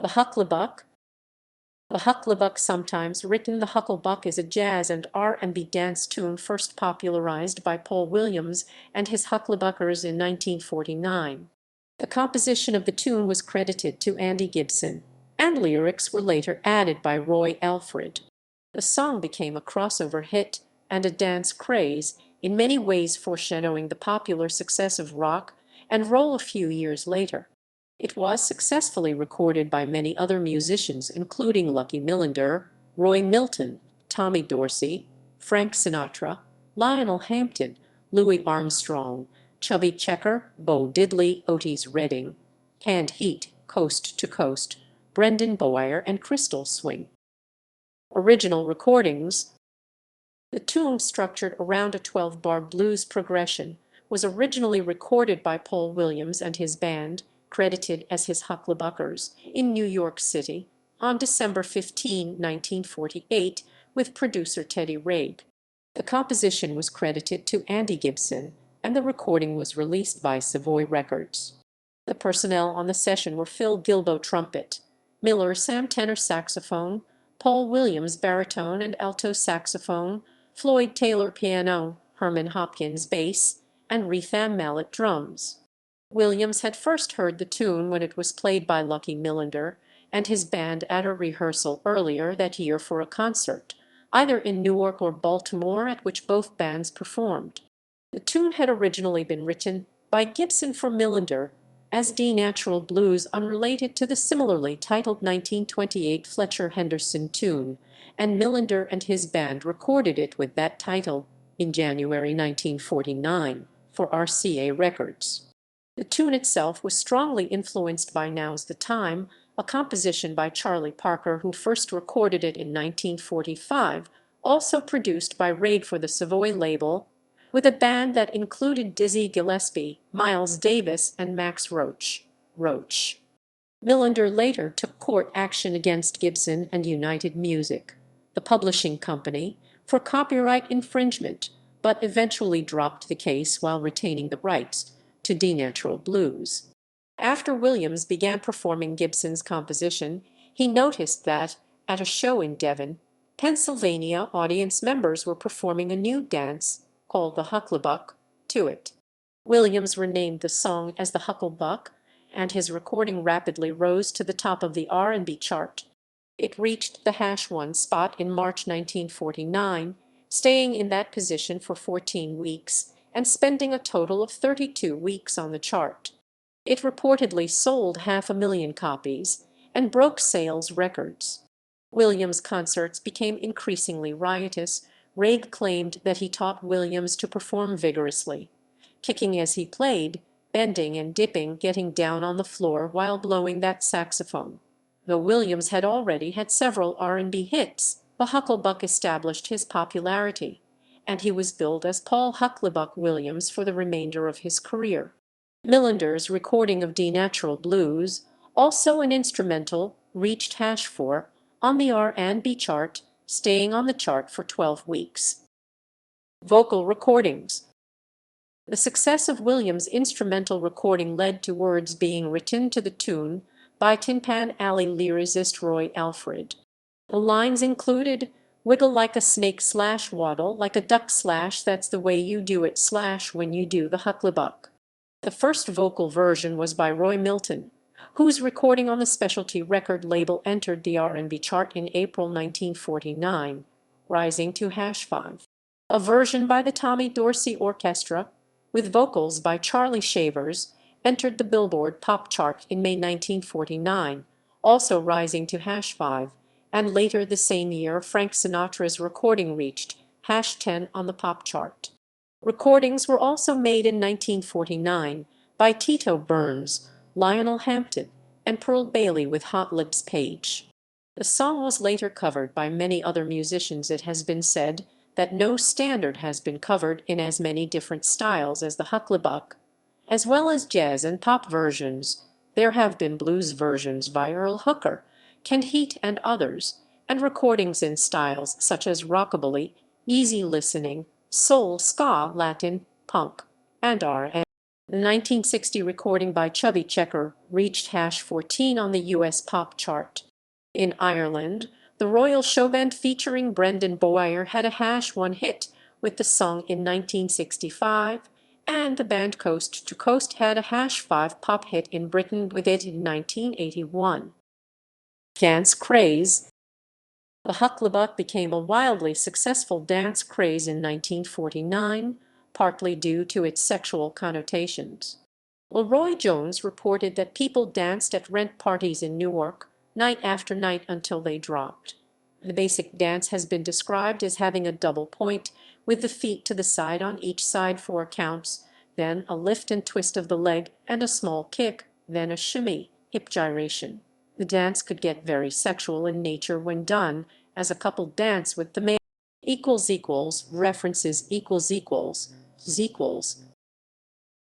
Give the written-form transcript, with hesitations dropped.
The Hucklebuck. The Hucklebuck, sometimes written the Hucklebuck, is a jazz and R&B dance tune first popularized by Paul Williams and his Hucklebuckers in 1949. The composition of the tune was credited to Andy Gibson, and lyrics were later added by Roy Alfred. The song became a crossover hit and a dance craze, in many ways foreshadowing the popular success of rock and roll a few years later. It was successfully recorded by many other musicians, including Lucky Millinder, Roy Milton, Tommy Dorsey, Frank Sinatra, Lionel Hampton, Louis Armstrong, Chubby Checker, Bo Diddley, Otis Redding, Canned Heat, Coast to Coast, Bowyer and Crystal Swing. Original recordings. The tune, structured around a 12-bar blues progression, was originally recorded by Paul Williams and his band, credited as his Hucklebuckers, in New York City on December 15, 1948, with producer Teddy Reig. The composition was credited to Andy Gibson, and the recording was released by Savoy Records. The personnel on the session were Phil Gilbo trumpet, Miller Sam tenor saxophone, Paul Williams baritone and alto saxophone, Floyd Taylor piano, Herman Hopkins bass, and Retham Mallet drums. Williams had first heard the tune when it was played by Lucky Millinder and his band at a rehearsal earlier that year for a concert, either in Newark or Baltimore, at which both bands performed. The tune had originally been written by Gibson for Millinder as D-Natural Blues, unrelated to the similarly titled 1928 Fletcher Henderson tune, and Millinder and his band recorded it with that title in January 1949 for RCA Records. The tune itself was strongly influenced by Now's the Time, a composition by Charlie Parker, who first recorded it in 1945, also produced by Reig for the Savoy label, with a band that included Dizzy Gillespie, Miles Davis, and Max Roach. Millinder later took court action against Gibson and United Music, the publishing company, for copyright infringement, but eventually dropped the case while retaining the rights to D-Natural Blues. After Williams began performing Gibson's composition, he noticed that, at a show in Devon, Pennsylvania, audience members were performing a new dance called the Hucklebuck to it. Williams renamed the song as the Hucklebuck, and his recording rapidly rose to the top of the R&B chart. It reached the #1 spot in March 1949, staying in that position for 14 weeks and spending a total of 32 weeks on the chart. It reportedly sold 500,000 copies and broke sales records. Williams' concerts became increasingly riotous. Reig claimed that he taught Williams to perform vigorously, kicking as he played, bending and dipping, getting down on the floor while blowing that saxophone. Though Williams had already had several R&B hits, the Hucklebuck established his popularity, and he was billed as Paul Hucklebuck Williams for the remainder of his career. Millinder's recording of D-Natural Blues, also an instrumental, reached #4 on the R&B chart, staying on the chart for 12 weeks. Vocal recordings. The success of Williams' instrumental recording led to words being written to the tune by Tin Pan Alley lyricist Roy Alfred. The lines included, "Wiggle like a snake / waddle like a duck / that's the way you do it / when you do the Hucklebuck." The first vocal version was by Roy Milton, whose recording on the Specialty record label entered the R&B chart in April 1949, rising to #5. A version by the Tommy Dorsey Orchestra, with vocals by Charlie Shavers, entered the Billboard Pop chart in May 1949, also rising to #5, and later the same year Frank Sinatra's recording reached #10 on the Pop chart. Recordings were also made in 1949 by Tito Burns, Lionel Hampton, and Pearl Bailey with Hot Lips Page. The song was later covered by many other musicians. It has been said that no standard has been covered in as many different styles as the Hucklebuck. As well as jazz and pop versions, there have been blues versions by Earl Hooker, Canned Heat, and others, and recordings in styles such as rockabilly, easy listening, soul, ska, Latin, punk, and R&B. The 1960 recording by Chubby Checker reached #14 on the US pop chart. In Ireland, the Royal Show Band featuring Brendan Bowyer had a #1 hit with the song in 1965, and the band Coast to Coast had a #5 pop hit in Britain with it in 1981. Dance craze. The Hucklebuck became a wildly successful dance craze in 1949, partly due to its sexual connotations. Leroy Jones reported that people danced at rent parties in Newark, night after night until they dropped. The basic dance has been described as having a double point, with the feet to the side on each side 4 counts, then a lift and twist of the leg and a small kick, then a shimmy, hip gyration. The dance could get very sexual in nature when done as a couple dance with the male. References ==